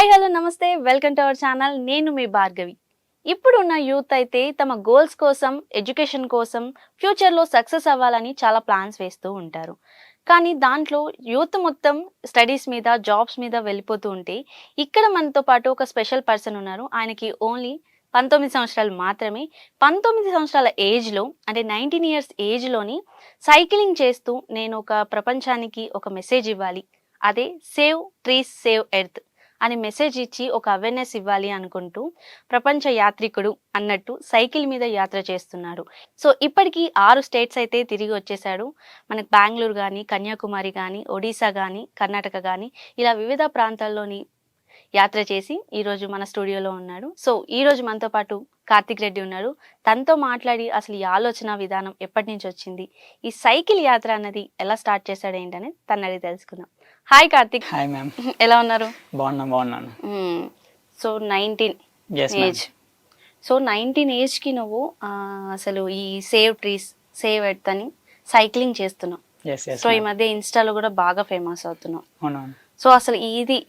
Hi hello నమస్తే welcome to our channel. నేను మీ భార్గవి. ఇప్పుడున్న యూత్ అయితే తమ గోల్స్ కోసం, ఎడ్యుకేషన్ కోసం, ఫ్యూచర్లో సక్సెస్ అవ్వాలని చాలా ప్లాన్స్ వేస్తూ ఉంటారు. కానీ దాంట్లో యూత్ మొత్తం స్టడీస్ మీద, జాబ్స్ మీద వెళ్ళిపోతూ ఉంటే ఇక్కడ మనతో పాటు ఒక స్పెషల్ పర్సన్ ఉన్నారు. ఆయనకి ఓన్లీ 19 సంవత్సరాలు మాత్రమే. 19 సంవత్సరాల ఏజ్లో అంటే 19 ఇయర్స్ ఏజ్లోని సైక్లింగ్ చేస్తూ నేను ఒక ప్రపంచానికి ఒక మెసేజ్ ఇవ్వాలి, అదే సేవ్ ట్రీస్ సేవ్ ఎర్త్ అని మెసేజ్ ఇచ్చి ఒక అవేర్నెస్ ఇవ్వాలి అనుకుంటూ ప్రపంచ యాత్రికుడు అన్నట్టు సైకిల్ మీద యాత్ర చేస్తున్నాడు. సో ఇప్పటికీ 6 స్టేట్స్ అయితే తిరిగి వచ్చేసాడు. మనకు బెంగళూరు కానీ, కన్యాకుమారి కానీ, ఒడిశా కానీ, కర్ణాటక కానీ ఇలా వివిధ ప్రాంతాల్లోని యాత్ర చేసి ఈరోజు మన స్టూడియోలో ఉన్నాడు. సో ఈరోజు మనతో పాటు కార్తిక్ రెడ్డి ఉన్నాడు. తనతో మాట్లాడి అసలు ఈ ఆలోచన విధానం ఎప్పటి నుంచి వచ్చింది, ఈ సైకిల్ యాత్ర అన్నది ఎలా స్టార్ట్ చేశాడు ఏంటనేది తను అడిగి తెలుసుకుందాం. హాయ్ కార్తిక్. Hi ma'am. ఎలా ఉన్నారు? బాగున్నాను. So 19 age. సో 19 ఏజ్కి నువ్వు అసలు ఈ సేవ్ ట్రీస్ సేవ్ ఎర్త్ అని సైక్లింగ్ చేస్తున్నావు. సో ఈ మధ్య ఇన్స్టాలో కూడా బాగా ఫేమస్ అవుతున్నావు. సో అసలు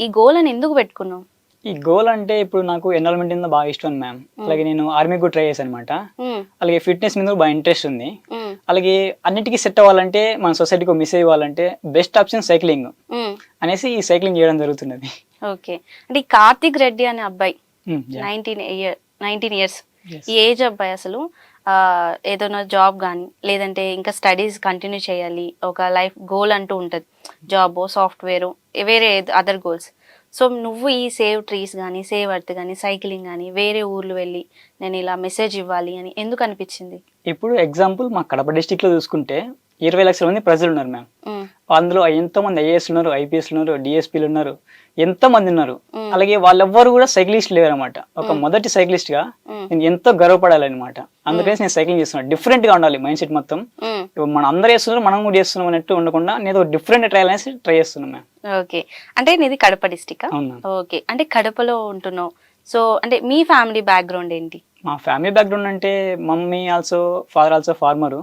ఈ గోల్ అని ఎందుకు పెట్టుకున్నావు? ఈ గోల్ అంటే ఇప్పుడు నాకు ఎన్రోల్మెంట్ మీద బాగా ఇష్టం మ్యామ్. అలాగే నేను ఆర్మీ కూడా ట్రై చేశాను అనమాట. అలాగే ఫిట్నెస్ మీద బాగా ఇంట్రెస్ట్ ఉంది. అలాగే అన్నిటికీ సెట్ అవ్వాలంటే మన సొసైటీకి మిస్ అవ్వాలంటే బెస్ట్ ఆప్షన్ సైక్లింగ్ అనేసి ఈ సైక్లింగ్ చేయడం జరుగుతున్నది. ఓకే, అంటే ఈ కార్తిక్ రెడ్డి అనే అబ్బాయి 19 ఇయర్స్ ఈ ఏజ్ అబ్బాయి అసలు ఏదైనా జాబ్ కానీ లేదంటే ఇంకా స్టడీస్ కంటిన్యూ చేయాలి, ఒక లైఫ్ గోల్ అంటూ ఉంటుంది, జాబ్, సాఫ్ట్వేర్, వేరే అదర్ గోల్స్. సో నువ్వు ఈ సేవ్ ట్రీస్ కానీ, సేవ్ అర్త్ కానీ, సైక్లింగ్ కానీ వేరే ఊర్లు వెళ్ళి నేను ఇలా మెసేజ్ ఇవ్వాలి అని ఎందుకు అనిపించింది? ఇప్పుడు ఎగ్జాంపుల్ మా కడప డిస్టిక్ లో చూసుకుంటే 20 లక్షల మంది ప్రజలు ఉన్నారు మ్యామ్. అందులో ఎంతో మంది ఐఏఎస్ ఉన్నారు, ఐపీఎస్ ఉన్నారు, డిఎస్పీలు ఉన్నారు, ఎంతో మంది ఉన్నారు. అలాగే వాళ్ళెవ్వరు కూడా సైక్లిస్ట్ లేరు అనమాట. ఒక మొదటి సైక్లిస్ట్ గా నేను ఎంతో గర్వపడాలన్నమాట. అందుకని నేను సైక్లింగ్ చేస్తున్నాను. డిఫరెంట్ గా ఉండాలి మైండ్ సెట్ మొత్తం. మనం అందరూ చేస్తున్నారు, మనం కూడా చేస్తున్నాం అన్నట్టు ఉండకుండా నేను డిఫరెంట్ ట్రయల్ అనేసి ట్రై చేస్తున్నాను మ్యామ్. ఓకే, అంటే నీది కడప డిస్టిక్. ఓకే, అంటే కడపలో ఉంటున్నావు. సో అంటే మీ ఫ్యామిలీ బ్యాక్గ్రౌండ్ ఏంటి? మా ఫ్యామిలీ బ్యాక్గ్రౌండ్ అంటే మమ్మీ ఫాదర్ ఆల్సో ఫార్మరు.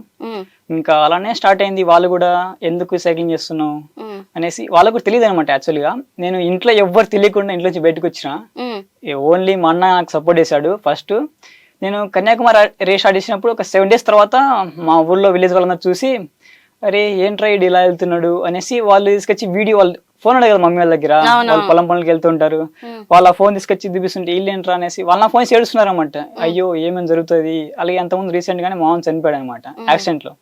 ఇంకా అలానే స్టార్ట్ అయింది. వాళ్ళు కూడా ఎందుకు సైక్లింగ్ చేస్తున్నావు అనేసి వాళ్ళకు తెలియదు అనమాట. యాక్చువల్గా నేను ఇంట్లో ఎవ్వరు తెలియకుండా ఇంట్లో నుంచి బయటకు వచ్చిన, ఓన్లీ మా అన్న నాకు సపోర్ట్ చేశాడు. ఫస్ట్ నేను కన్యాకుమారి రేస్ స్టార్ట్ చేసినప్పుడు ఒక 7 days తర్వాత మా ఊళ్ళో విలేజ్ వాళ్ళందరూ చూసి అరే ఏంట్రా ఇడు ఇలా వెళ్తున్నాడు అనేసి వాళ్ళు తీసుకొచ్చి వీడియో, వాళ్ళు ఫోన్ ఉండే కదా మమ్మీ వాళ్ళ దగ్గర, వాళ్ళు పొలం పనులకి వెళ్తుంటారు, వాళ్ళ ఫోన్ తీసుకొచ్చి చూపిస్తుంటే వీళ్ళు ఏంట్రా అనేసి వాళ్ళ ఫోన్ ఏడుస్తున్నారు అనమాట. అయ్యో ఏమేమి జరుగుతుంది. అలాగే అంతకుముందు రీసెంట్ గానే మామూలు చనిపోయాడు అనమాట యాక్సిడెంట్ లో.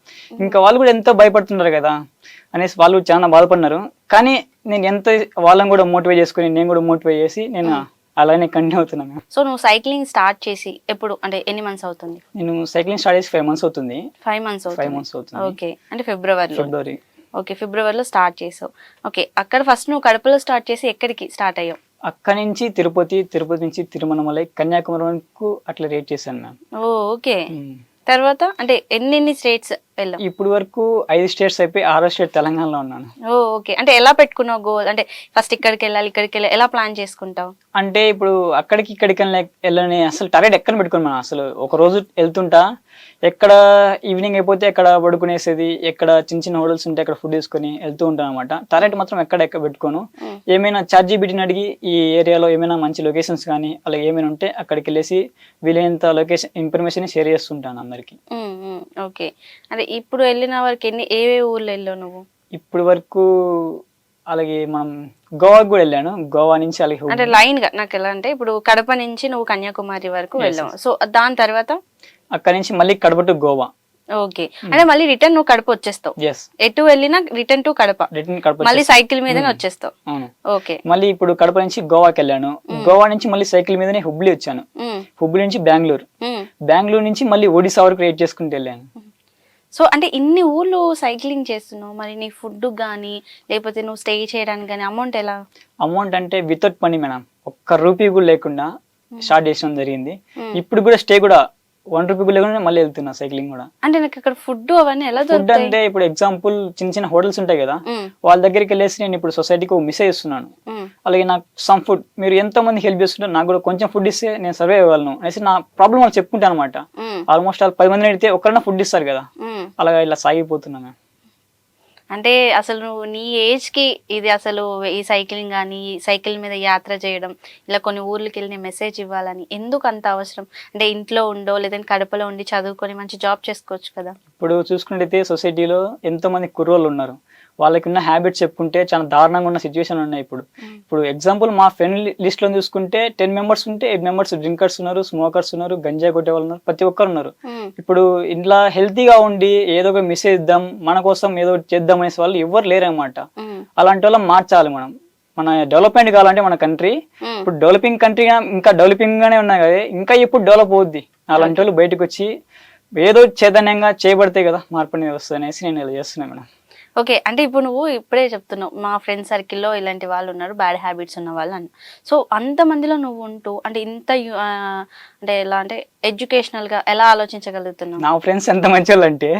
ఇంకా వాళ్ళు కూడా ఎంతో భయపడుతున్నారు కదా అనేసి వాళ్ళు చాలా బాధపడినారు. కానీ నేను ఎంతో వాళ్ళని కూడా మోటివేట్ చేసుకుని నేను కూడా మోటివేట్ చేసి నేను అలానే కంటిన్యూ అవుతున్నాను. సో నువ్వు సైక్లింగ్ స్టార్ట్ చేసి ఎప్పుడు, అంటే ఎన్ని మంత్స్ అవుతుంది? నేను సైక్లింగ్ స్టార్ట్ చేసి 5 months అవుతుంది. 5 months అవుతుంది. ఓకే, అంటే ఫిబ్రవరి. ఓకే, ఫిబ్రవరిలో స్టార్ట్ చేసావు. ఓకే, అక్కడ ఫస్ట్ నువ్వు కడపలో స్టార్ట్ చేసి ఎక్కడికి స్టార్ట్ అయ్యావు? అక్కడి నుంచి తిరుపతి నుంచి తిరుమలమలై, కన్యాకుమారి వరకు అట్లా రేట్ చేశాను మ్యామ్. ఓకే, తర్వాత అంటే ఎన్ని స్టేట్స్ వెళ్ళావు? ఇప్పుడు వరకు 5 states అయిపోయి 6వ స్టేట్ తెలంగాణలో ఉన్నాను. ఓకే, అంటే ఎలా పెట్టుకున్నావు గోల్? అంటే ఫస్ట్ ఇక్కడికి వెళ్ళాలి, ఎలా ప్లాన్ చేసుకుంటావు? అంటే ఇప్పుడు ఇక్కడికి వెళ్ళని అసలు టార్గెట్ ఎక్కడ పెట్టుకుని మనం అసలు ఒక రోజు వెళ్తుంటా, ఎక్కడ ఈవినింగ్ అయిపోతే ఎక్కడ పడుకునేసేది, ఎక్కడ చిన్న హోటల్స్ ఉంటే అక్కడ ఫుడ్ తీసుకొని వెళ్తూ ఉంటాను అనమాట. టార్గెట్ మాత్రం ఎక్కడ పెట్టుకోను. ఏమైనా ChatGPTని అడిగి ఈ ఏరియాలో ఏమైనా మంచి లొకేషన్స్ కానీ అలా ఏమైనా ఉంటే అక్కడికి వెళ్ళేసి వీలైనంత లొకేషన్ ఇన్ఫర్మేషన్ షేర్ చేస్తుంటాను అందరికి. ఓకే, అంటే ఇప్పుడు వెళ్ళిన వరకు ఏ ఊర్లో వెళ్ళావు నువ్వు? ఇప్పుడు వరకు అలాగే మనం గోవాకు కూడా వెళ్ళాను. గోవా నుంచి అలాగే అంటే లైన్ గా నాకు ఎలా అంటే ఇప్పుడు కడప నుంచి నువ్వు కన్యాకుమారి వరకు వెళ్ళావు. సో దాని తర్వాత అక్కడ నుంచి మళ్ళీ కడప టు గోవా. ఓకే, అంటే మళ్ళీ రిటర్న్ నువ్వు కడప వచ్చేస్తావు. ఎటు వెళ్ళినా రిటర్న్ టు కడప, మళ్ళీ సైకిల్ మీదనే వచ్చేస్తావు. ఓకే, మళ్ళీ ఇప్పుడు కడప నుంచి గోవాకి వెళ్ళాను. గోవా నుంచి మళ్ళీ సైకిల్ మీదనే హుబ్లీ వచ్చాను. హుబ్లీ నుంచి బెంగళూరు నుంచి మళ్ళీ ఒడిశా వరకు రైడ్ చేసుకుంటూ వెళ్ళాను. సో అంటే ఇన్ని ఊర్లు సైక్లింగ్ చేస్తున్నావు, మరి నీ ఫుడ్ కానీ లేకపోతే నువ్వు స్టే చేయడానికి కానీ అమౌంట్ ఎలా? అమౌంట్ అంటే వితౌట్ మనీ మేడం, ₹1 కూడా లేకుండా స్టార్ట్ చేయడం జరిగింది. ఇప్పుడు కూడా స్టే కూడా ₹1 కూడా లేకుండా మళ్ళీ వెళ్తున్నా సైక్లింగ్ కూడా. అంటే నాకు ఇక్కడ ఫుడ్ అవన్నీ ఎలా దొరుకుతాయి? ఫుడ్ అంటే ఇప్పుడు ఎగ్జాంపుల్ చిన్న హోటల్స్ ఉంటాయి కదా, వాళ్ళ దగ్గరికి వెళ్ళేసి నేను ఇప్పుడు సొసైటీకి మిస్ చేస్తున్నాను. అలాగే నాకు సమ్ ఫుడ్ మీరు ఎంతో మంది హెల్ప్ చేస్తుంటారు, నాకు కూడా కొంచెం ఫుడ్ ఇస్తే నేను సర్వే అవ్వగలను అనేసి నా ప్రాబ్లం వాళ్ళు చెప్పుకుంటాను అనమాట. ఆల్మోస్ట్ 10 మందిని అడిగితే ఒక్కరైనా ఫుడ్ ఇస్తారు కదా, అలాగా ఇలా సాగిపోతున్నాను. అంటే అసలు నువ్వు నీ ఏజ్కి ఇది అసలు ఈ సైక్లింగ్ కానీ సైకిల్ మీద యాత్ర చేయడం ఇలా కొన్ని ఊర్లకి వెళ్ళి మెసేజ్ ఇవ్వాలని ఎందుకు అంత అవసరం? అంటే ఇంట్లో ఉండో లేదంటే కడపలో ఉండి చదువుకొని మంచి జాబ్ చేసుకోవచ్చు కదా. ఇప్పుడు చూసుకుంటే సొసైటీలో ఎంతో మంది కుర్రోళ్ళు ఉన్నారు, వాళ్ళకి ఉన్న హ్యాబిట్స్ చెప్పుకుంటే చాలా దారుణంగా ఉన్న సిచ్యువేషన్ ఉన్నాయి. ఇప్పుడు ఎగ్జాంపుల్ మా ఫ్రెండ్ లిస్ట్ లో చూసుకుంటే 10 మెంబర్స్ ఉంటే 8 మెంబర్స్ డ్రింకర్స్ ఉన్నారు, స్మోకర్స్ ఉన్నారు, గంజాయి కొట్టే వాళ్ళు ఉన్నారు, ప్రతి ఒక్కరు ఉన్నారు. ఇప్పుడు ఇంట్లో హెల్తీగా ఉండి ఏదో ఒక మెసేజ్ ఇద్దాం, మన కోసం ఏదో చేద్దాం అనేసి వాళ్ళు ఎవరు లేరన్నమాట. అలాంటి వాళ్ళని మార్చాలి మనం. మన డెవలప్మెంట్ కావాలంటే మన కంట్రీ ఇప్పుడు డెవలపింగ్ కంట్రీ ఇంకా డెవలపింగ్ గానే ఉన్నాయి కదా, ఇంకా ఇప్పుడు డెవలప్ అవుద్ది. అలాంటి వాళ్ళు బయటకు వచ్చి ఏదో చైతన్యంగా చేయబడితే కదా మార్పు అనేది వస్తుంది అనేసి నేను ఇలా చేస్తున్నాను మేడం. ఓకే, అంటే ఇప్పుడు నువ్వు ఇప్పుడే చెప్తున్నావు మా ఫ్రెండ్ సర్కిల్లో ఇలాంటి వాళ్ళు ఉన్నారు, బ్యాడ్ హ్యాబిట్స్ ఉన్న వాళ్ళు అన్న. సో అంతమందిలో నువ్వు ఉంటూ అంటే ఇంత అంటే ఎలా అంటే ఎడ్యుకేషనల్గా ఎలా ఆలోచించగలుగుతున్నావు? నా ఫ్రెండ్స్ ఎంత మంచి వాళ్ళు అంటే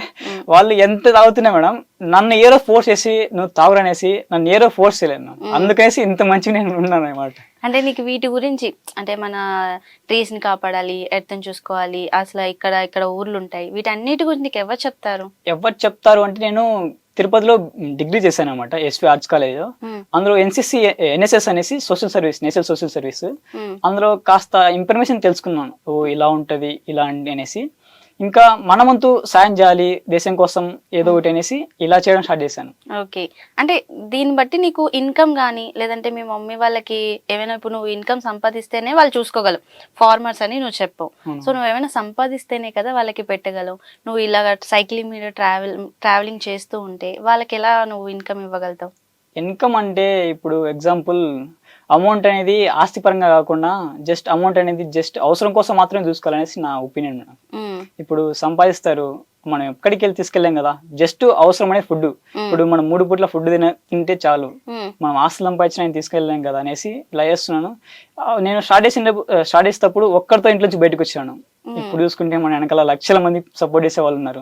వాళ్ళు ఎంత తాగుతున్నా మేడం, నన్ను ఏదో ఫోర్స్ చేసి నువ్వు తాగురనేసి నన్ను ఏదో ఫోర్స్ చేయలేను, అందుకనేసి ఇంత మంచిగా నేను ఉన్నాను అనమాట. అంటే నీకు వీటి గురించి అంటే మన ట్రీస్ని కాపాడాలి, ఎర్త్ని చూసుకోవాలి, అసలు ఇక్కడ ఊర్లు ఉంటాయి, వీటన్నిటి గురించి నీకు ఎవరు చెప్తారు అంటే నేను తిరుపతిలో డిగ్రీ చేశాను అనమాట, ఎస్వి ఆర్ట్స్ కాలేజ్. అందులో ఎన్సిసి ఎన్ఎస్ఎస్ అనేసి social service, national social service. అందులో కాస్త ఇన్ఫర్మేషన్ తెలుసుకున్నాను, ఓ ఇలా ఉంటది ఇలా అనేసి. ఇంకా మనమంతూ సాయం చేయాలి దేశం కోసం ఏదో ఒకటి అనేసి ఇలా చేయడం స్టార్ట్ చేశాను. ఓకే, అంటే దీన్ని బట్టి నీకు ఇన్కమ్ కానీ లేదంటే మీ మమ్మీ వాళ్ళకి ఏమైనా ఇప్పుడు నువ్వు ఇన్కమ్ సంపాదిస్తేనే వాళ్ళు చూసుకోగలవు, ఫార్మర్స్ అని నువ్వు చెప్పవు. సో నువ్వు ఏమైనా సంపాదిస్తేనే కదా వాళ్ళకి పెట్టగలవు. నువ్వు ఇలాగ సైక్లింగ్ మీద ట్రావెలింగ్ చేస్తూ ఉంటే వాళ్ళకి ఎలా నువ్వు ఇన్కమ్ ఇవ్వగలుగుతావు? ఇన్కమ్ అంటే ఇప్పుడు ఎగ్జాంపుల్ అమౌంట్ అనేది ఆస్తి పరంగా కాకుండా జస్ట్ అమౌంట్ అనేది జస్ట్ అవసరం కోసం మాత్రమే చూసుకోవాలనేసి నా ఒపీనియన్ మేడం. ఇప్పుడు సంపాదిస్తారు, మనం ఎక్కడికి వెళ్ళి తీసుకెళ్ళాం కదా, జస్ట్ అవసరం అనేది ఫుడ్. ఇప్పుడు మనం 3 పూట్ల ఫుడ్ తింటే చాలు, మనం ఆస్తులు సంపాదించిన తీసుకెళ్ళాం కదా అనేసి ఇలా చేస్తున్నాను. నేను స్టార్ట్ చేసేటప్పుడు ఒక్కరితో ఇంట్లో నుంచి బయటకు వచ్చాను. ఇప్పుడు చూసుకుంటే మన వెనకాల లక్షల మంది సపోర్ట్ చేసే వాళ్ళు ఉన్నారు.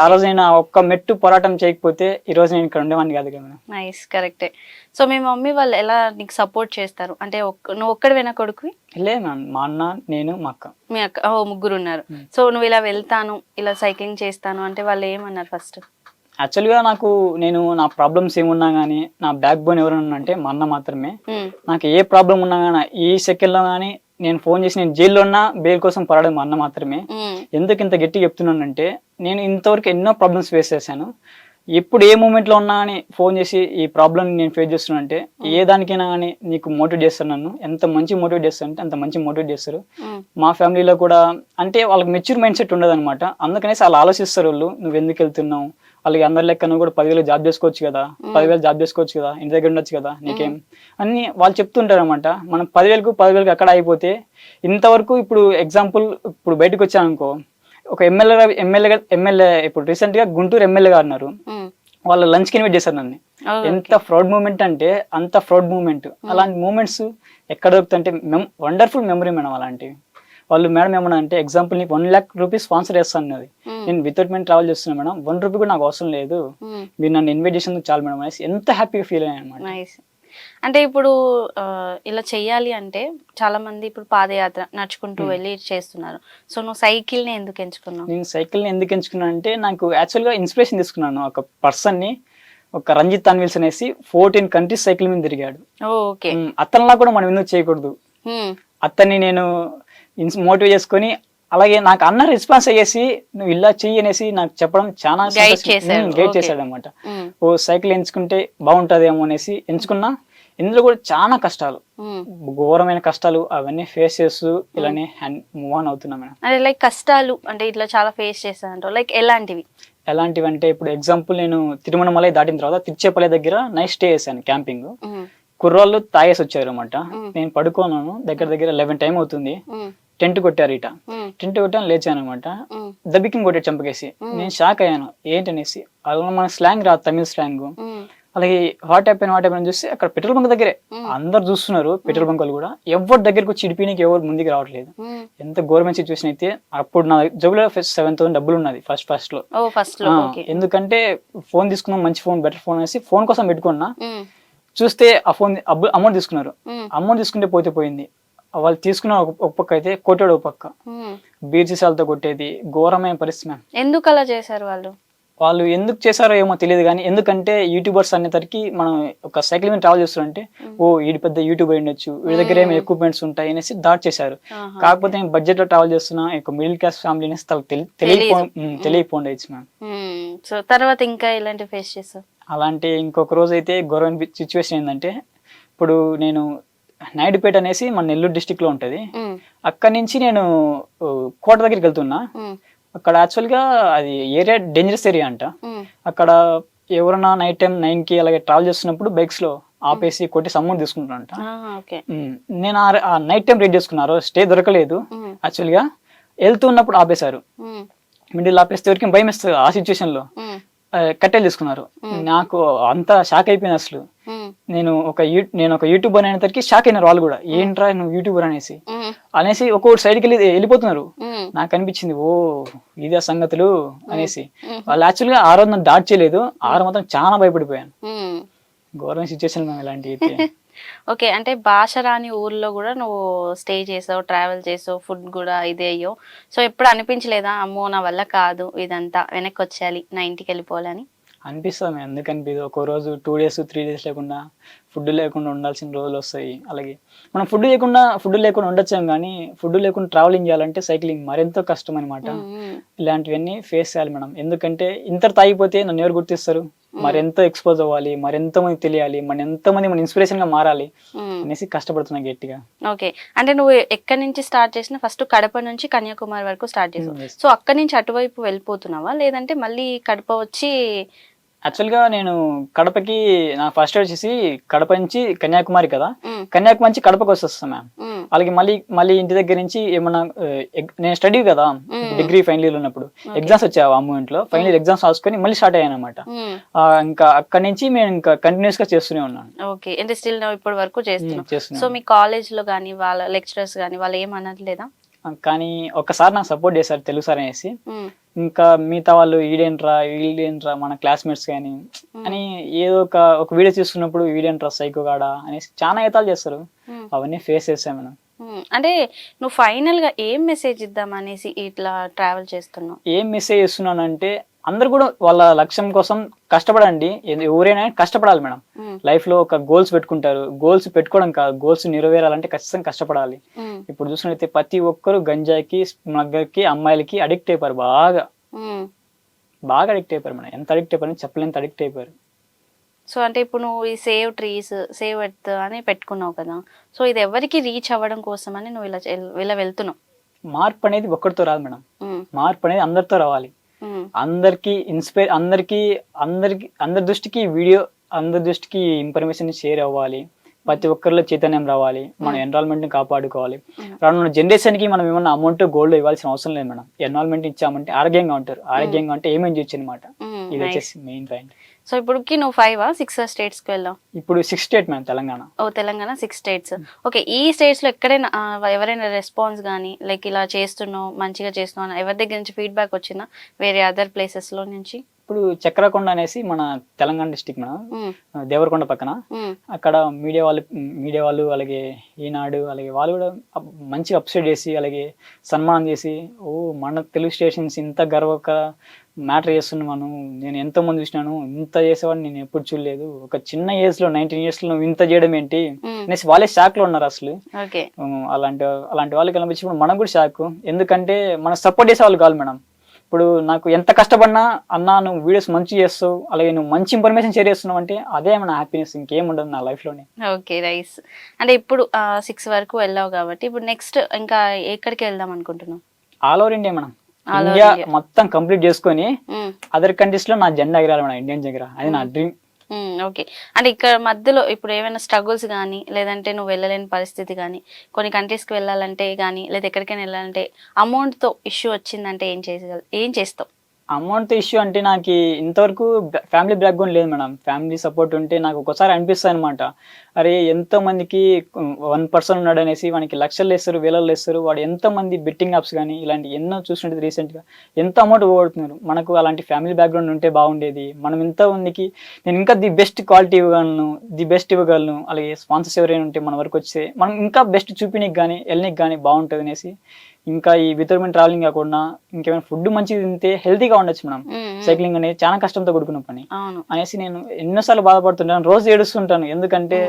ఆ రోజు నేను ఒక్క మెట్టు పోరాటం చేయకపోతే ఈ రోజు నేను ఇక్కడ ఉండేవాడిని కాదు కదా. నైస్, కరెక్టే. సో మీ మమ్మీ వాళ్ళు ఎలా నీకు సపోర్ట్ చేస్తారు? అంటే నువ్వు ఒక్కడివేనా కొడుకు? లేదు మ్యామ్, మా అన్న, నేను, మా అక్క. మీ అక్క, ముగ్గురు ఉన్నారు. సో నువ్వు ఇలా వెళ్తాను, ఇలా సైక్లింగ్ చేస్తాను అంటే వాళ్ళు ఏమన్నారు ఫస్ట్? యాక్చువల్గా నా ప్రాబ్లమ్స్ ఏమున్నా కానీ నా బ్యాక్ బోన్ ఎవరైనా అంటే మా అన్న మాత్రమే. నాకు ఏ ప్రాబ్లం ఉన్నా కానీ ఈ సెకండ్లో కానీ నేను ఫోన్ చేసి నేను జైల్లో ఉన్నా బెయిల్ కోసం పడడం మా అన్న మాత్రమే. ఎందుకు ఇంత గట్టిగా చెప్తున్నానంటే నేను ఇంతవరకు ఎన్నో ప్రాబ్లమ్స్ ఫేస్ చేశాను. ఎప్పుడు ఏ మూమెంట్లో ఉన్నా అని ఫోన్ చేసి ఈ ప్రాబ్లమ్ నేను ఫేస్ చేస్తున్నా అంటే ఏ దానికైనా కానీ నీకు మోటివేట్ చేస్తారు, నన్ను ఎంత మంచి మోటివేట్ చేస్తారు అంటే అంత మంచి మోటివేట్ చేస్తారు. మా ఫ్యామిలీలో కూడా అంటే వాళ్ళకి మెచ్యూర్ మైండ్ సెట్ ఉండదు అనమాట, అందుకనేసి వాళ్ళు ఆలోచిస్తారు, వాళ్ళు నువ్వు ఎందుకు వెళ్తున్నావు, వాళ్ళకి అందరి లెక్క నువ్వు కూడా 10,000 జాబ్ చేసుకోవచ్చు కదా, 10,000 జాబ్ చేసుకోవచ్చు కదా, ఇంటి దగ్గర ఉండొచ్చు కదా, నీకేం అన్ని వాళ్ళు చెప్తుంటారు అనమాట. మనం 10,000 అక్కడ అయిపోతే ఇంతవరకు ఇప్పుడు ఎగ్జాంపుల్ ఇప్పుడు బయటకు వచ్చాను అనుకో, ఒక ఎమ్మెల్యే ఇప్పుడు రీసెంట్ గా గుంటూరు ఎమ్మెల్యేగా ఉన్నారు, వాళ్ళు లంచ్ కి ఇన్వైట్ చేశారు నన్ను. ఎంత ప్రౌడ్ మూమెంట్ అంటే అంత ప్రౌడ్ మూమెంట్. అలాంటి మూమెంట్స్ ఎక్కడ దొరుకుతుంటే వండర్ఫుల్ మెమరీ మేడం అలాంటివి. వాళ్ళు మేడం ఏమన్నా అంటే ఎగ్జాంపుల్ నీకు 1 lakh రూపీస్ స్పాన్సర్ చేస్తాను అన్నది, నేను వితౌట్ మనీ ట్రావెల్ చేస్తున్నాను మేడం, 1 రూపీ కూడా నాకు అవసరం లేదు, మీరు నన్ను ఇన్వైట్ చేసినందుకు చాలు మేడం అనేసి ఎంత హ్యాపీగా ఫీల్ అయ్యాను అనమాట. అంటే ఇప్పుడు ఇలా చెయ్యాలి అంటే చాలా మంది ఇప్పుడు పాదయాత్ర నడుచుకుంటూ వెళ్ళి చేస్తున్నారు. సో నువ్వు సైకిల్ని ఎందుకు ఎంచుకున్నావు? నేను సైకిల్ని ఎందుకు ఎంచుకున్నాను అంటే నాకు యాక్చువల్గా ఇన్స్పిరేషన్ తీసుకున్నాను. ఒక పర్సన్ని, ఒక రంజిత్ తన్విల్స్ అనేసి 14 కంట్రీస్ సైకిల్ మీద తిరిగాడు. అతనిలా కూడా మనం ఎందుకు చేయకూడదు, అతన్ని నేను మోటివేట్ చేసుకొని అలాగే నాకు అన్న రెస్పాన్స్ అయ్యేసి నువ్వు ఇలా చెయ్యి అనేసి నాకు చెప్పడం చాలా గైడ్ చేశాడు అనమాట. ఓ సైకిల్ ఎంచుకుంటే బాగుంటదేమో అనేసి ఎంచుకున్నా. ఇందులో కూడా చాలా కష్టాలు, ఘోరమైన కష్టాలు అవన్నీ ఫేస్ చేస్తూ ఇలానే మూవ్ ఆన్ అవుతున్నా మేడం. అంటే లైక్ కష్టాలు అంటే ఇట్లా చాలా ఫేస్ చేస్తాను, లైక్ ఎలాంటివి అంటే ఇప్పుడు ఎగ్జాంపుల్ నేను తిరుమలమలై దాటిన తర్వాత తిరుచేపల్లి దగ్గర నైట్ స్టే చేశాను, క్యాంపింగ్. కుర్రాళ్ళు తాగేసి వచ్చారు అనమాట. నేను పడుకోన్నాను, దగ్గర 11 టైం అవుతుంది. టెంట్ కొట్టారు, టెంట్ కొట్టాను, లేచాను అనమాట. దబ్బికింగ్ కొట్టాడు చంపకేసి. నేను షాక్ అయ్యాను ఏంటనేసి. అలా మన స్లాంగ్ రాదు, తమిళ స్లాంగ్. అలాగే వాట్ హ్యాపెన్ చూస్తే అక్కడ పెట్రోల్ బంక్ దగ్గరే అందరు చూస్తున్నారు, పెట్రోల్ బంకులు కూడా ఎవరి దగ్గరకు వచ్చి ఇడిపినికి ఎవరు ముందుకు రావట్లేదు. ఎంత గవర్నమెంట్ సిచ్యువేషన్ అయితే. అప్పుడు నా జబ్బులో 7,000 డబ్బులు ఉన్నది ఫస్ట్ లో. ఎందుకంటే ఫోన్ తీసుకున్నాం, మంచి ఫోన్, బెటర్ ఫోన్ అనేసి ఫోన్ కోసం పెట్టుకున్నా. చూస్తే ఆ ఫోన్ అమౌంట్ తీసుకున్నారు. అమౌంట్ తీసుకుంటే పోయింది. వాళ్ళు తీసుకున్న ఒక పక్క అయితే కొట్టాడు, ఒక పక్క బీర్ సీసాలతో కొట్టేది, ఘోరమైన పరిస్థితి. ఎందుకు అలా చేశారు వాళ్ళు? వాళ్ళు ఎందుకు చేశారో ఏమో తెలియదు కానీ, ఎందుకంటే యూట్యూబర్స్ అనేసరికి మనం ఒక సైకిల్ మీద ట్రావెల్ చేస్తుంటే ఓ వీడి పెద్ద యూట్యూబర్ ఉండొచ్చు, వీడి దగ్గర ఏమో ఎక్విప్మెంట్స్ ఉంటాయి అనేసి దాట్ చేశారు. కాకపోతే నేను బడ్జెట్ లో ట్రావెల్ చేస్తున్నా, ఒక మిడిల్ క్లాస్ ఫ్యామిలీ అనేసి తెలియకపోండేచ్చు మ్యామ్. సో తర్వాత ఇంకా ఇలాంటి ఫేస్ చేస్తావు? అలాంటి ఇంకొక రోజు అయితే గవర్నమెంట్ సిచ్యువేషన్ ఏంటంటే, ఇప్పుడు నేను నాయుడుపేట అనేసి మన నెల్లూరు డిస్టిక్ లో ఉంటది. అక్కడి నుంచి నేను కోట దగ్గరికి వెళ్తున్నా. అక్కడ యాక్చువల్గా అది ఏరియా డేంజరస్ ఏరియా అంట. అక్కడ ఎవరైనా నైట్ టైం 9కి అలాగే ట్రావెల్ చేస్తున్నప్పుడు బైక్స్ లో ఆపేసి కొట్టి అమౌంట్ తీసుకుంటారంట. నేను ఆ నైట్ టైం రేట్ చేసుకున్నారు, స్టే దొరకలేదు. యాక్చువల్గా వెళ్తున్నప్పుడు ఆపేశారు, మిడిల్ ఆపేస్తే ఎవరికి భయం వేస్తుంది. ఆ సిచ్యువేషన్ లో కట్టెలు తీసుకున్నారు. నాకు అంతా షాక్ అయిపోయింది అసలు. నేను ఒక యూట్యూబర్ అనేసరికి షాక్ అయినారు వాళ్ళు కూడా, ఏంట్రా నువ్వు యూట్యూబర్ అనేసి ఒక్కొక్క సైడ్కి వెళ్ళిపోతున్నారు. నాకు అనిపించింది ఓ ఇదే సంగతులు అనేసి. వాళ్ళు యాక్చువల్గా ఆ రోజు నన్ను దాడి చేయలేదు, ఆ రోజు మాత్రం చాలా భయపడిపోయాను. గవర్నమెంట్ సిచ్యువేషన్ ఇలాంటి అయితే. ఓకే, అంటే భాష రాని ఊర్లో కూడా నువ్వు స్టే చేసావు, ట్రావెల్ చేసావు, ఫుడ్ కూడా ఇదే అయ్యో. సో ఎప్పుడు అనిపించలేదా అమ్మో నా వల్ల కాదు ఇదంతా, వెనక్కి వచ్చేయాలి, నా ఇంటికి వెళ్ళిపోవాలని? అనిపిస్తుంది. ఎందుకు అనిపిదు? ఒక రోజు 2 days 3 days లేకుండా ఫుడ్ లేకుండా ఉండాల్సిన రోజులు వస్తాయి. అలాగే మనం ఫుడ్ లేకుండా ఉండొచ్చాం, కానీ ఫుడ్ లేకుండా ట్రావెలింగ్ చేయాలంటే సైక్లింగ్ మరెంతో కష్టం అనమాట. ఇలాంటివన్నీ ఫేస్ చేయాలి మనం. ఎందుకంటే ఇంత తాగిపోతే నన్ను ఎవరు గుర్తిస్తారు? మరెంతో ఎక్స్పోజ్ అవ్వాలి, మరెంతో మంది తెలియాలి, మన ఇన్స్పిరేషన్ గా మారాలి అనేసి కష్టపడుతున్నా గట్టిగా. ఓకే, అంటే నువ్వు ఎక్కడి నుంచి స్టార్ట్ చేసినా ఫస్ట్ కడప నుంచి కన్యాకుమారి వరకు స్టార్ట్ చేసావు. సో అక్కడి నుంచి అటువైపు వెళ్ళిపోతున్నావా, లేదంటే మళ్ళీ కడప వచ్చి? యాక్చువల్గా నేను కడపకి నా ఫస్ట్ వచ్చేసి కడప నుంచి కన్యాకుమారి కదా, కన్యాకుమారి నుంచి కడపకి వస్తాను మ్యామ్. అలాగే మళ్ళీ ఇంటి దగ్గర నుంచి ఏమన్నా నేను స్టడీ కదా, డిగ్రీ ఫైనల్ ఇయర్ ఉన్నప్పుడు ఎగ్జామ్స్ వచ్చావు అమ్మ ఇంట్లో, ఫైనల్ ఇయర్ ఎగ్జామ్స్ రాసుకొని మళ్ళీ స్టార్ట్ అయ్యాను అనమాట. ఇంకా అక్కడి నుంచి మేము ఇంకా కంటిన్యూస్ గా చేస్తూనే ఉన్నాను. ఓకే, అంటే స్టిల్ ఇప్పటి వరకు చేస్తున్నాను. సో మీ కాలేజ్ లో కానీ వాళ్ళ లెక్చరర్స్ కానీ వాళ్ళు ఏమనట్లేదా? కానీ ఒక్కసారి నాకు సపోర్ట్ చేశారు, తెలుగు సార్ అనేసి. ఇంకా మిగతా వాళ్ళు వీడేంట్రా మన క్లాస్మేట్స్ కానీ అని ఏదో ఒక వీడియో చూస్తున్నప్పుడు వీడేంట్రా సైకో గాడా అనేసి చాలా ఏతాలు చేస్తారు. అవన్నీ ఫేస్ చేసాం మనం. అంటే నువ్వు ఫైనల్ గా ఏం మెసేజ్ ఇద్దాం అనేసి ఇట్లా ట్రావెల్ చేస్తున్నావు? ఏం మెసేజ్ ఇస్తున్నానంటే, అందరు కూడా వాళ్ళ లక్ష్యం కోసం కష్టపడండి. ఎవరైనా కష్టపడాలి మేడం. లైఫ్ లో ఒక గోల్స్ పెట్టుకుంటారు, గోల్స్ పెట్టుకోవడం కాదు, గోల్స్ నెరవేరాలంటే ఖచ్చితంగా కష్టపడాలి. ఇప్పుడు చూసినట్లయితే ప్రతి ఒక్కరు గంజాయికి, స్మగ్గర్కి, అమ్మాయిలకి అడిక్ట్ అయిపోయారు. బాగా అడిక్ట్ అయిపోయారు మేడం. ఎంత అడిక్ట్ అయిపోయారు చెప్పలేంత అడిక్ట్ అయిపోయారు. సో అంటే ఇప్పుడు నువ్వు ఈ సేవ్ ట్రీస్, సేవ్ ఎర్త్ అని పెట్టుకున్నావు కదా, సో ఇది ఎవరికి రీచ్ అవ్వడం కోసం అని నువ్వు ఇలా వెళ్తున్నావు. మార్పు అనేది ఒక్కడితో రాదు మేడం, మార్పు అనేది అందరితో రావాలి. అందరికి ఇన్స్పైర్, అందరి దృష్టికి ఇన్ఫర్మేషన్ షేర్ అవ్వాలి. ప్రతి ఒక్కరిలో చైతన్యం రావాలి. మన ఎన్విరాన్మెంట్ ని కాపాడుకోవాలి. రానున్న జనరేషన్ కి మనం ఏమన్నా అమౌంట్ గోల్డ్ ఇవ్వాల్సిన అవసరం లేదు మేడం. ఎన్విరాన్మెంట్ ఇచ్చామంటే ఆరోగ్యంగా ఉంటారు. ఆరోగ్యంగా అంటే ఏమేమి చేయొచ్చు అనమాట. ఇది వచ్చేసి మెయిన్ పాయింట్. సో ఇప్పుడు నువ్వు 5 or 6 స్టేట్స్ కి వెళ్ళావు? ఇప్పుడు 6 state ma'am, Telangana. Telangana 6 states. Okay, ఈ స్టేట్స్ లో ఎక్కడైనా ఎవరైనా రెస్పాన్స్ కానీ లైక్ ఇలా చేస్తున్నావు, మంచిగా చేస్తున్నావు, ఎవరి దగ్గర నుంచి ఫీడ్బ్యాక్ వచ్చిందా వేరే అదర్ ప్లేసెస్ లో నుంచి? ఇప్పుడు చక్రకొండ అనేసి మన తెలంగాణ డిస్టిక్ మన దేవరకొండ పక్కన, అక్కడ మీడియా వాళ్ళు అలాగే ఈనాడు అలాగే వాళ్ళు కూడా మంచిగా అప్సెట్ చేసి అలాగే సన్మానం చేసి, ఓ మన తెలుగు స్టేషన్స్ ఇంత గర్వక మ్యాటర్ చేస్తున్నాను, నేను ఎంతో మంది చూసినాను, ఇంత చేసేవాడిని నేను ఎప్పుడు చూడలేదు, ఒక చిన్న ఏజ్ లో 19 years లో నువ్వు ఇంత చేయడం ఏంటి అనేసి వాళ్ళే షాక్ లో ఉన్నారు అసలు. అలాంటి వాళ్ళకి కనిపించినప్పుడు మనకు కూడా షాక్. ఎందుకంటే మనం సపోర్ట్ చేసే వాళ్ళు కాదు మేడం. ఇప్పుడు నాకు ఎంత కష్టపడినా అన్నా నువ్వు వీడియోస్ మంచి చేస్తావు, అలాగే నువ్వు మంచి ఇన్ఫర్మేషన్ షేర్ చేస్తున్నావు అంటే అదే మన హ్యాపీనెస్, ఇంకేం ఉండదు నా లైఫ్ లోనే. Okay rice. అంటే ఇప్పుడు 6 వరకు వెళ్ళావు కాబట్టి ఇప్పుడు నెక్స్ట్ ఇంకా ఎక్కడికి వెళ్దాం అనుకుంటున్నావు? All over India madam. India మొత్తం కంప్లీట్ చేసుకొని అదర్ కంట్రీస్ లో నా జెండా ఎగరాలి మేడం, ఇండియన్ జెండా. అది నా డ్రీమ్. ఓకే, అంటే ఇక్కడ మధ్యలో ఇప్పుడు ఏమైనా స్ట్రగుల్స్ కానీ లేదంటే నువ్వు వెళ్ళలేని పరిస్థితి కానీ, కొన్ని కంట్రీస్కి వెళ్ళాలంటే కానీ లేదా ఎక్కడికైనా వెళ్ళాలంటే అమౌంట్తో ఇష్యూ వచ్చిందంటే ఏం చేస్తావు? అమౌంట్ ఇష్యూ అంటే నాకు ఇంతవరకు ఫ్యామిలీ బ్యాక్గ్రౌండ్ లేదు మేడం. ఫ్యామిలీ సపోర్ట్ ఉంటే నాకు ఒకసారి అనిపిస్తుంది అనమాట, అరే ఎంతో మందికి 1% ఉన్నాడు అనేసి వానికి లక్షలు వేస్తారు, వేలలు వేస్తారు. వాడు ఎంతో మంది బెట్టింగ్ యాప్స్ కానీ ఇలాంటి ఎన్నో చూస్తుంటే రీసెంట్గా ఎంతో అమౌంట్ పోగొడుతున్నారు. మనకు అలాంటి ఫ్యామిలీ బ్యాక్గ్రౌండ్ ఉంటే బాగుండేది. మనం ఎంతో మందికి నేను ఇంకా ది బెస్ట్ క్వాలిటీ ఇవ్వగలను, అలాగే స్పాన్సర్స్ ఎవరైనా ఉంటే మన వరకు వచ్చే మనం ఇంకా బెస్ట్ చూపినికి కానీ వెళ్ళనికి కానీ బాగుంటుంది అనేసి ఇంకా ఈ వితరమైన ట్రావెలింగ్ కాకుండా ఇంకేమైనా ఫుడ్ మంచిగా తింటే హెల్తీగా ఉండొచ్చు మేడం. సైక్లింగ్ అనేది చాలా కష్టంతో కూడుకున్న పని అవును. అనేసి నేను ఎన్నోసార్లు బాధపడుతుంటాను, రోజు ఏడుస్తుంటాను. ఎందుకంటే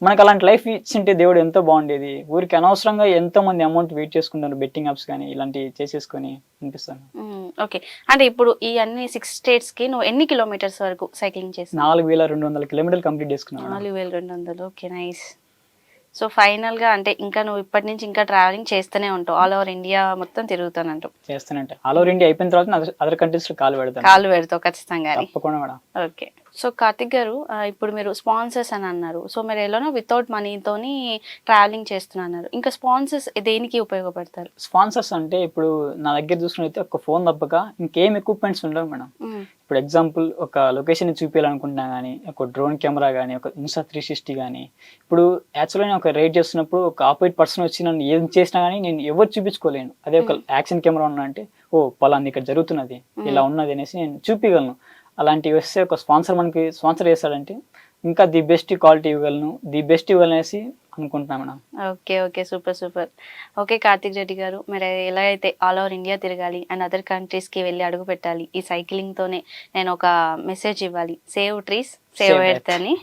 మనకు అలాంటి లైఫ్ ఇచ్చింటే దేవుడు ఎంతో బాగుండేది. ఊరికి అనవసరంగా ఎంతో మంది అమౌంట్ వెయిట్ చేసుకుంటారు, బెట్టింగ్ యాప్స్ కానీ ఇలాంటివి చేసేసుకొని అనిపిస్తాను. ఓకే. అంటే ఇప్పుడు ఈ అన్ని 6 స్టేట్స్ కి నువ్వు ఎన్ని కిలోమీటర్స్ వరకు సైక్లింగ్ చేసావు? 4200 కిలోమీటర్లు కంప్లీట్ చేసుకున్నాను. 4200. Okay, nice. సో ఫైనల్ గా అంటే ఇంకా నువ్వు ఇప్పటి నుంచి ఇంకా ట్రావెలింగ్ చేస్తూనే ఉంటావు, ఆల్ ఓవర్ ఇండియా మొత్తం తిరుగుతానంటావు. చేస్తానంటే ఆల్ ఓవర్ ఇండియా అయిపోయిన తర్వాత అదర్ కంట్రీస్ లో కాలు పెడతాను. కాలు పెడతావు ఖచ్చితంగా. తప్పకుండా మేడం. ఓకే. సో కార్తిక్ గారు, ఇప్పుడు మీరు స్పాన్సర్స్ అని అన్నారు. సో మీరు ఎలానో వితౌట్ మనీతోని ట్రావెలింగ్ చేస్తున్నారు. ఇంకా స్పాన్సర్స్ దేనికి ఉపయోగపడతారు? స్పాన్సర్స్ అంటే ఇప్పుడు నా దగ్గర చూసుకున్నైతే ఒక ఫోన్ తప్పక ఇంకేం ఎక్విప్మెంట్స్ ఉండవు మేడం. ఇప్పుడు ఎగ్జాంపుల్ ఒక లొకేషన్ చూపించాలనుకుంటున్నా కానీ, ఒక డ్రోన్ కెమెరా కానీ, ఒక ఇన్స్టా 360 కానీ, ఇప్పుడు యాక్చువల్గా నేను ఒక రైడ్ చేస్తున్నప్పుడు ఒక ఆపోజిట్ పర్సన్ వచ్చి నన్ను ఏం చేసినా కానీ నేను ఎవరు చూపించుకోలేను. అదే ఒక యాక్షన్ కెమెరా ఉన్నా అంటే ఓ పలాంది ఇక్కడ జరుగుతున్నది, ఇలా ఉన్నది అనేసి నేను చూపించగలను. అలాంటివి వస్తే ఒక స్పాన్సర్ మనకి స్పాన్సర్ చేస్తాడంటే ఇంకా ది బెస్ట్ క్వాలిటీ ఇవ్వగలను, ది బెస్ట్ ఇవ్వాలనేసి అనుకుంటున్నాను madam. Okay, okay, super super. Okay Karthik Reddy గారు, మీరు ఎలా అయితే ఆల్ ఓవర్ ఇండియా తిరగాలి అండ్ అదర్ కంట్రీస్కి వెళ్ళి అడుగు పెట్టాలి, ఈ సైక్లింగ్తోనే నేను ఒక మెసేజ్ ఇవ్వాలి, సేవ్ ట్రీస్ సేవ్ ఎర్త్ అని,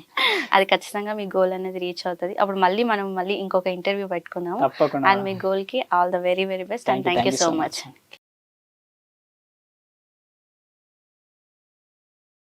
అది ఖచ్చితంగా మీ గోల్ అనేది రీచ్ అవుతుంది. అప్పుడు మనం మళ్ళీ ఇంకొక ఇంటర్వ్యూ పెట్టుకుందాము. తప్పకుండా. అండ్ మీ గోల్కి all the very very best and thank you so much.